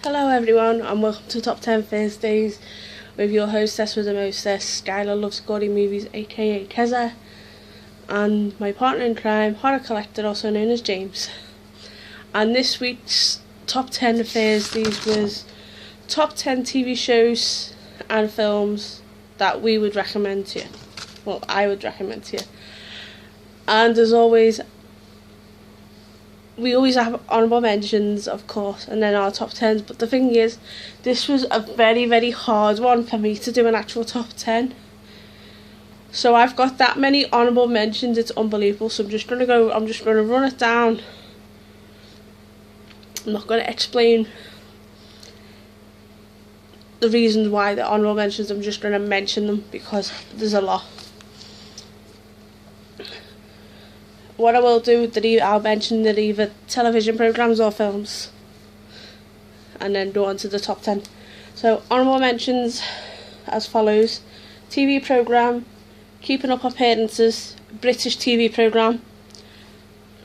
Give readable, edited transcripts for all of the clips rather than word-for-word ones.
Hello everyone and welcome to Top 10 Thursdays with your hostess with the mostess, Skylar Loves Gaudy Movies aka Keza, and my partner in crime, horror collector also known as James. And this week's Top 10 Thursdays was top 10 TV shows and films that we would recommend to you. Well, I would recommend to you. And as always, we always have honourable mentions, of course, and then our top 10s, but the thing is, this was a very, very hard one for me to do an actual top 10. So I've got that many honourable mentions, it's unbelievable, so I'm just going to run it down. I'm not going to explain the reasons why they're honourable mentions, I'm just going to mention them because there's a lot. What I will do, I'll mention they're either television programmes or films, and then go on to the top 10. So, honourable mentions as follows: TV programme, Keeping Up Appearances, British TV programme,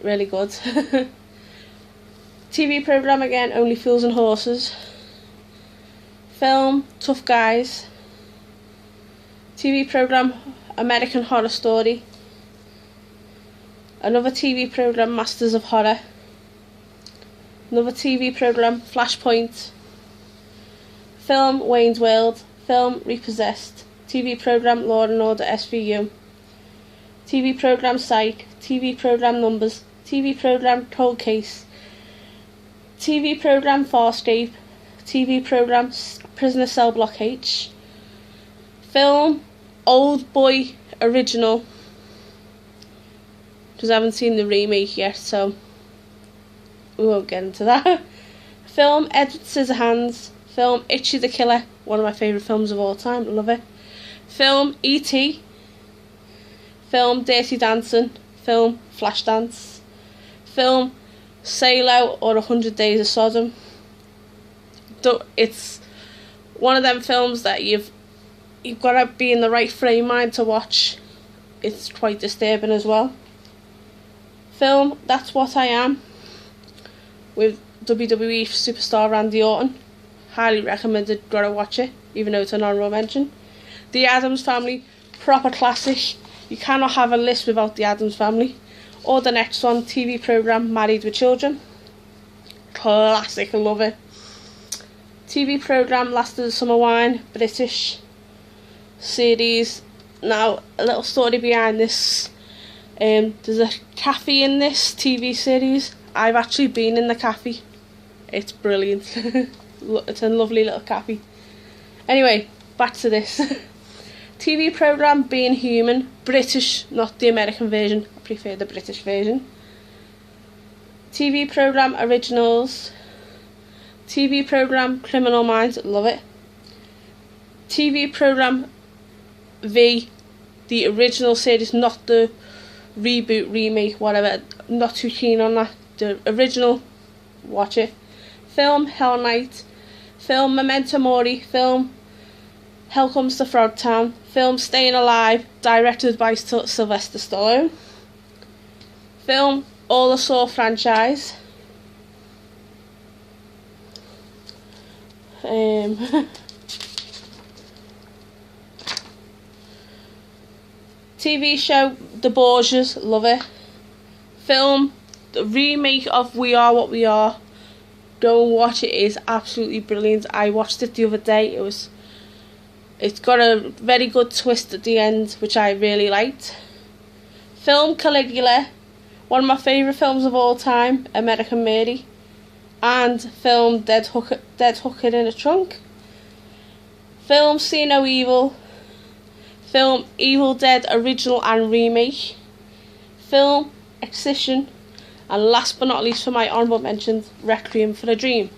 really good. TV programme again, Only Fools and Horses. Film, Tough Guys. TV programme, American Horror Story. Another TV programme, Masters of Horror. Another TV programme, Flashpoint. Film, Wayne's World. Film, Repossessed. TV programme, Law and Order SVU. TV programme, Psych. TV programme, Numbers. TV programme, Cold Case. TV programme, Farscape. TV programme, Prisoner Cell Block H. Film, Old Boy Original, because I haven't seen the remake yet, so we won't get into that. Film, Edward Scissorhands. Film, Itchy the Killer, one of my favourite films of all time, love it. Film, E.T. Film, Dirty Dancing. Film, Flashdance. Film, Sail Out or 100 Days of Sodom. It's one of them films that you've got to be in the right frame of mind to watch. It's quite disturbing as well. Film, That's What I Am, with WWE superstar Randy Orton. Highly recommended, gotta watch it, even though it's an honourable mention. The Addams Family, proper classic. You cannot have a list without The Addams Family. Or the next one, TV programme, Married with Children. Classic, I love it. TV programme, Last of the Summer Wine, British series. Now, a little story behind this. There's a cafe in this TV series. I've actually been in the cafe. It's brilliant. It's a lovely little cafe. Anyway, back to this. TV programme, Being Human. British, not the American version. I prefer the British version. TV programme, Originals. TV programme, Criminal Minds. Love it. TV programme, V. The original series, not the reboot, remake, whatever. Not too keen on that. The original, watch it. Film, Hell Night. Film, Memento Mori. Film, Hell Comes to Frogtown. Film, Staying Alive, directed by Sylvester Stallone. Film, All the Saw franchise. TV show, The Borgias, love it. Film, the remake of We Are What We Are. Go and watch it, it is absolutely brilliant. I watched it the other day. It's got a very good twist at the end, which I really liked. Film, Caligula, one of my favourite films of all time, American Mary. And film, Dead Hooker in a Trunk. Film, See No Evil. Film, Evil Dead original and remake. Film, Excision. And last but not least for my honourable mentions, Requiem for a Dream.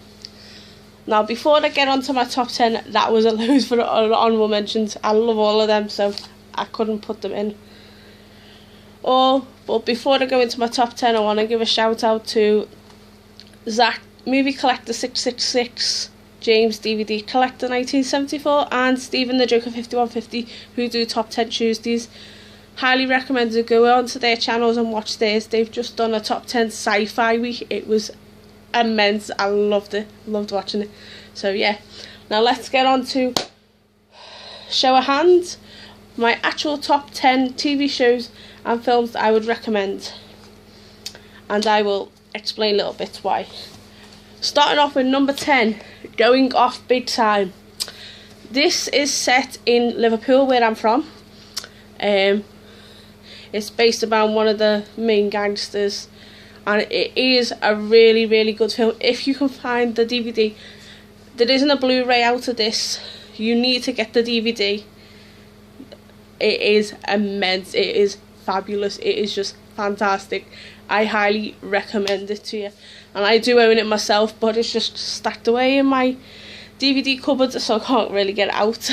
Now, before I get on to my top 10, that was a load for honourable mentions. I love all of them, so I couldn't put them in. But before I go into my top 10, I want to give a shout out to Zach, Movie Collector 666, James, DVD Collector 1974, and Stephen the Joker 5150, who do Top 10 Tuesdays. Highly recommended. Go on to their channels and watch theirs. They've just done a Top 10 Sci-Fi week. It was immense. I loved it. Loved watching it. So yeah. Now let's get on to show of hands. My actual top 10 TV shows and films that I would recommend. And I will explain a little bit why. Starting off with number 10, Going Off Big Time. This is set in Liverpool, where I'm from. It's based around one of the main gangsters, and it is a really, really good film. If you can find the DVD, there isn't a Blu-ray out of this. You need to get the DVD. It is immense. It is fabulous. It is just fantastic. I highly recommend it to you. And I do own it myself, but it's just stacked away in my DVD cupboard, so I can't really get it out.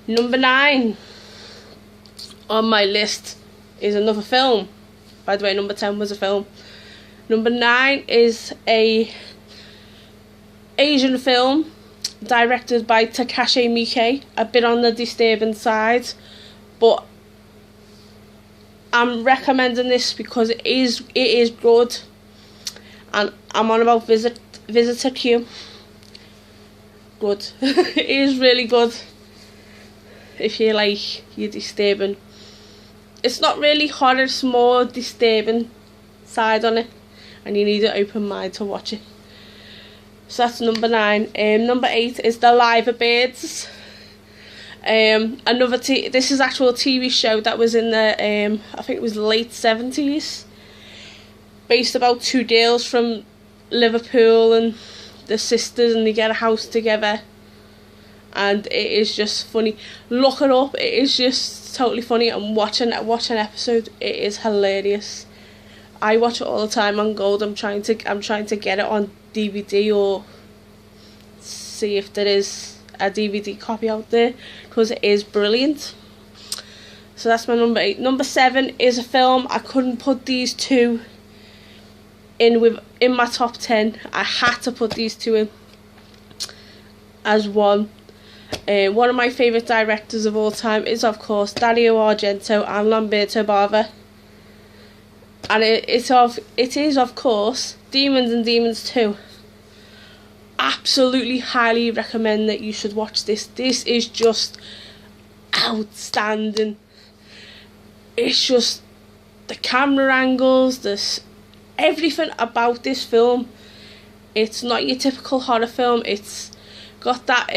Number 9 on my list is another film. By the way, number 10 was a film. Number 9 is a Asian film directed by Takashi Miike. A bit on the disturbing side, but I'm recommending this because it is good. And I'm on about Visitor Q. Good. It is really good. If you like your disturbing, it's not really horror, it's more disturbing side on it, and you need an open mind to watch it. So that's number 9. Number 8 is The Liver Birds. This is actual TV show that was in the I think it was late 70s, based about 2 girls from Liverpool and the sisters, and they get a house together, and it is just funny. Look it up. It is just totally funny, and watch an episode. It is hilarious. I watch it all the time on Gold. I'm trying to get it on DVD, or see if there is a DVD copy out there, because it is brilliant. So that's my number 8. Number 7 is a film. I couldn't put these two in my top 10. I had to put these two in as one. One of my favourite directors of all time is, of course, Dario Argento and Lamberto Bava. And it is, of course, Demons and Demons 2. Absolutely highly recommend that you should watch this. This is just outstanding. It's just the camera angles, everything about this film. It's not your typical horror film. It's got that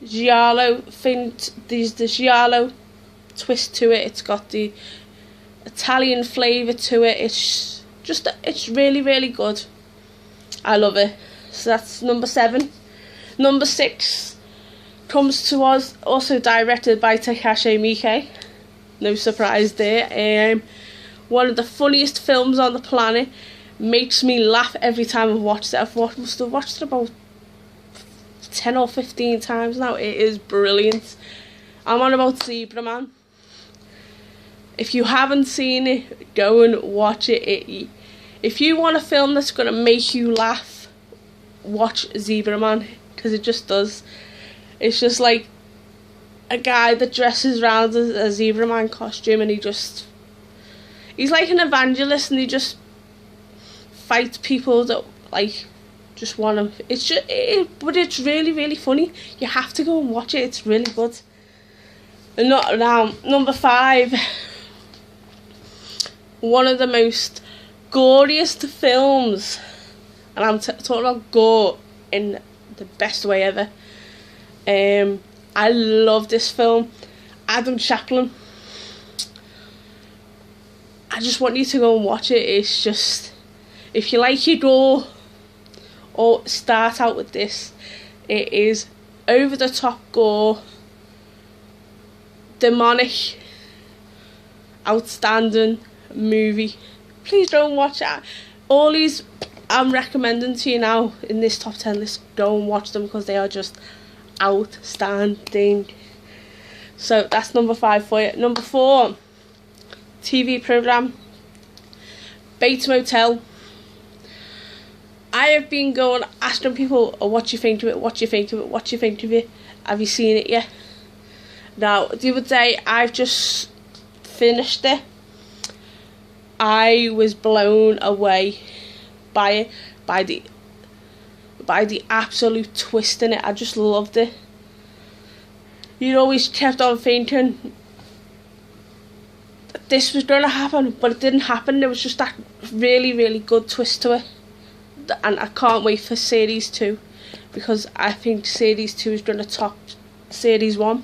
giallo thing. There's the giallo twist to it. It's got the Italian flavour to it. It's really, really good. I love it. So that's number 7. Number 6 comes to us, also directed by Takashi Miike. No surprise there. One of the funniest films on the planet. Makes me laugh every time I've watched it. Must have watched it about 10 or 15 times now. It is brilliant. I'm on about Zebra Man. If you haven't seen it, go and watch it. If you want a film that's going to make you laugh, watch Zebra Man, because it just does. It's just like a guy that dresses around as a Zebra Man costume, and he's like an evangelist, and he just fights people that like just want him. But it's really, really funny. You have to go and watch it. It's really good. And now number 5, one of the most goriest films, and I'm talking about gore in the best way ever. I love this film. Adam Chaplin. I just want you to go and watch it. It's just, if you like your gore, or start out with this. It is over the top gore, demonic, outstanding movie. Please don't watch it. All these I'm recommending to you now in this top 10 list, go and watch them, because they are just outstanding. So that's number 5 for you. Number 4, TV programme, Bates Motel. I have been going asking people, oh, what you think of it, what you think of it, what you think of it. Have you seen it yet? Now, the other day, I've just finished it. I was blown away by by the absolute twist in it. I just loved it. You'd always kept on thinking that this was going to happen, but it didn't happen. There was just that really, really good twist to it. And I can't wait for Series 2, because I think Series 2 is going to top Series 1,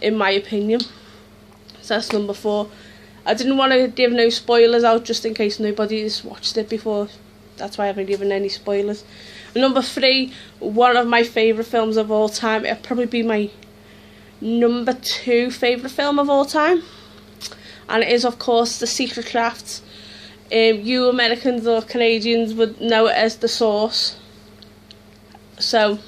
in my opinion. So that's number 4. I didn't want to give no spoilers out, just in case nobody's watched it before. That's why I haven't given any spoilers. Number 3, one of my favourite films of all time. It'll probably be my number 2 favourite film of all time. And it is, of course, The Secret Crafts. You Americans or Canadians would know it as The Source. So,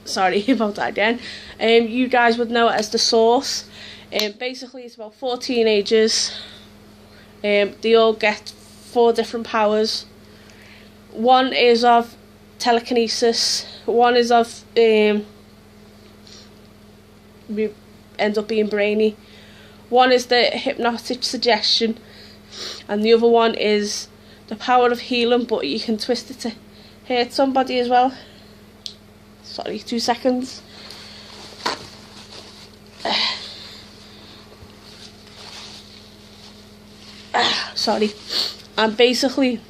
sorry about that again. You guys would know it as The Source. Basically, it's about 4 teenagers. They all get 4 different powers. One is of telekinesis. One is of end up being brainy. One is the hypnotic suggestion, and the other one is the power of healing, but you can twist it to hurt somebody as well. Sorry, 2 seconds. Sorry. And basically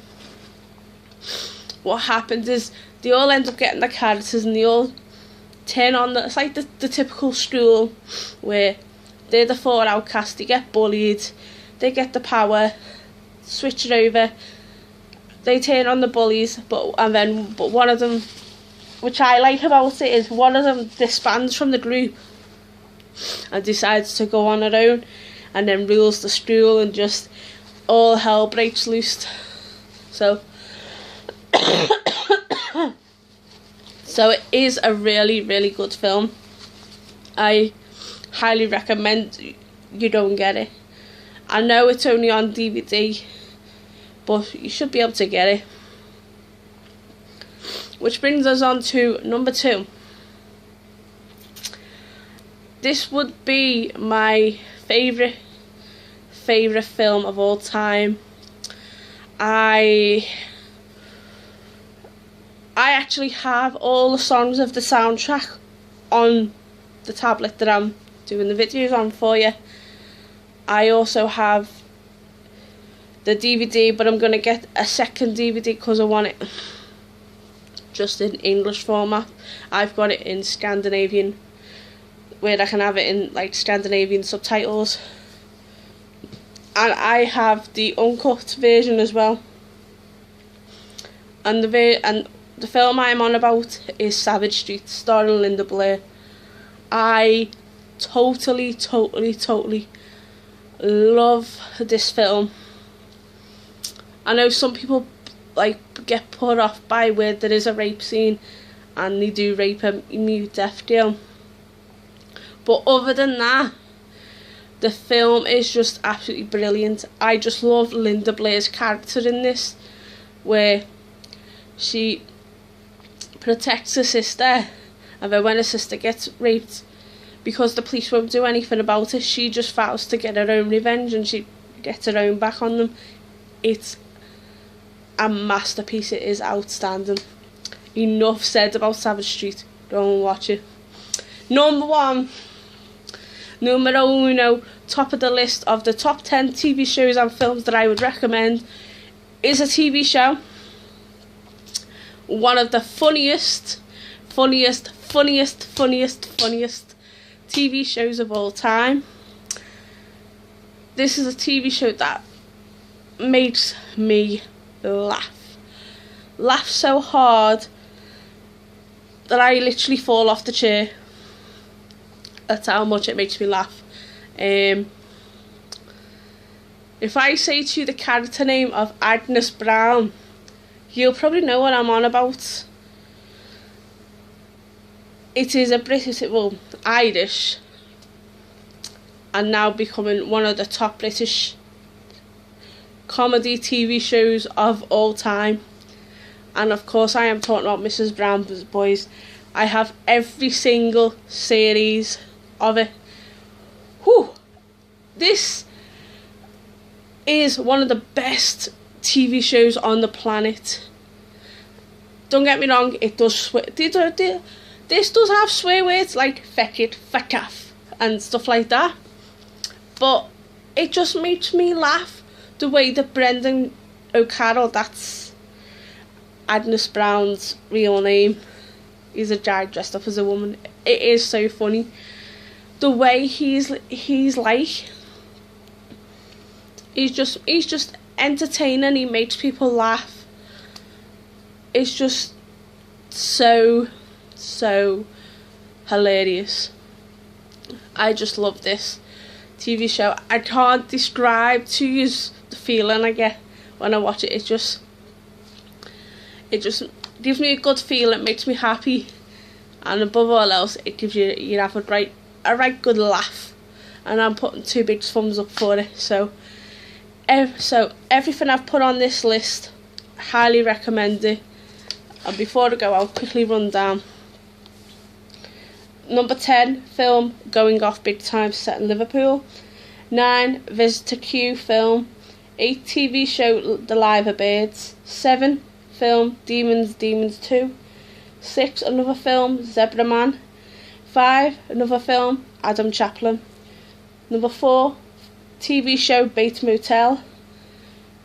what happens is they all end up getting the characters, and they all turn on it's like the typical school where they're the 4 outcasts. They get bullied, they get the power, switch it over, they turn on the bullies, but one of them, which I like about it, is one of them disbands from the group and decides to go on her own, and then rules the school, and just all hell breaks loose. So so it is a really, really good film. I highly recommend you don't get it. I know it's only on DVD, but you should be able to get it. Which brings us on to number 2. This would be my favourite film of all time. I actually have all the songs of the soundtrack on the tablet that I'm doing the videos on for you. I also have the DVD, but I'm going to get a second DVD because I want it just in English format. I've got it in Scandinavian, where I can have it in like Scandinavian subtitles. And I have the uncut version as well. And the film I'm on about is Savage Street, starring Linda Blair. I totally love this film. I know some people get put off by where there is a rape scene and they do rape a mute deaf girl, but other than that, the film is just absolutely brilliant. I just love Linda Blair's character in this, where she protects her sister, and then when her sister gets raped, because the police won't do anything about it, she just vows to get her own revenge, and she gets her own back on them. It's a masterpiece. It is outstanding. Enough said about Savage Street. Go and watch it. Number 1, numero uno, top of the list of the top 10 TV shows and films that I would recommend, is a TV show. One of the funniest TV shows of all time. This is a TV show that makes me laugh so hard that I literally fall off the chair. That's how much it makes me laugh. If I say to you the character name of Agnes Brown, you'll probably know what I'm on about. It is a Irish, and now becoming one of the top British comedy TV shows of all time. And of course I am talking about Mrs. Brown's Boys. I have every single series of it. Whew. This is one of the best TV shows on the planet. Don't get me wrong, it does swear. This does have swear words like feck it, feck off, and stuff like that. But it just makes me laugh the way that Brendan O'Carroll, that's Agnes Brown's real name, he's a guy dressed up as a woman. It is so funny. The way he's just entertaining. He makes people laugh. It's just so hilarious. I just love this TV show. I can't describe to you the feeling I get when I watch it. It just gives me a good feeling. It makes me happy, and above all else, it gives you have a right good laugh. And I'm putting 2 big thumbs up for it. So everything I've put on this list, highly recommend it. And before I go, I'll quickly run down. Number 10, film Going Off Big Time, set in Liverpool. 9, Visitor Q film. 8, TV show The Liver Birds. 7, film Demons 2. 6, another film Zebra Man. 5, another film Adam Chaplin. Number 4, TV show Bates Motel.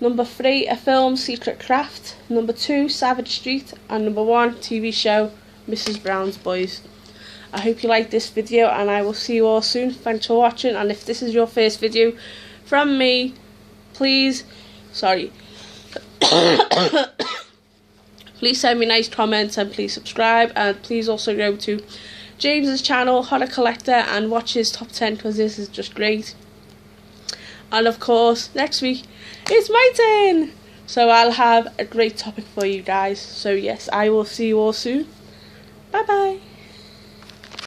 Number 3, a film Secret Craft. Number 2, Savage Street. And number 1, TV show Mrs. Brown's Boys. I hope you liked this video, and I will see you all soon. Thanks for watching, and if this is your first video from me, please please send me nice comments, and please subscribe, and please also go to James's channel, Horror Collector, and watch his top 10, because this is just great. And of course, next week it's my turn, so I'll have a great topic for you guys. So yes, I will see you all soon. Bye bye.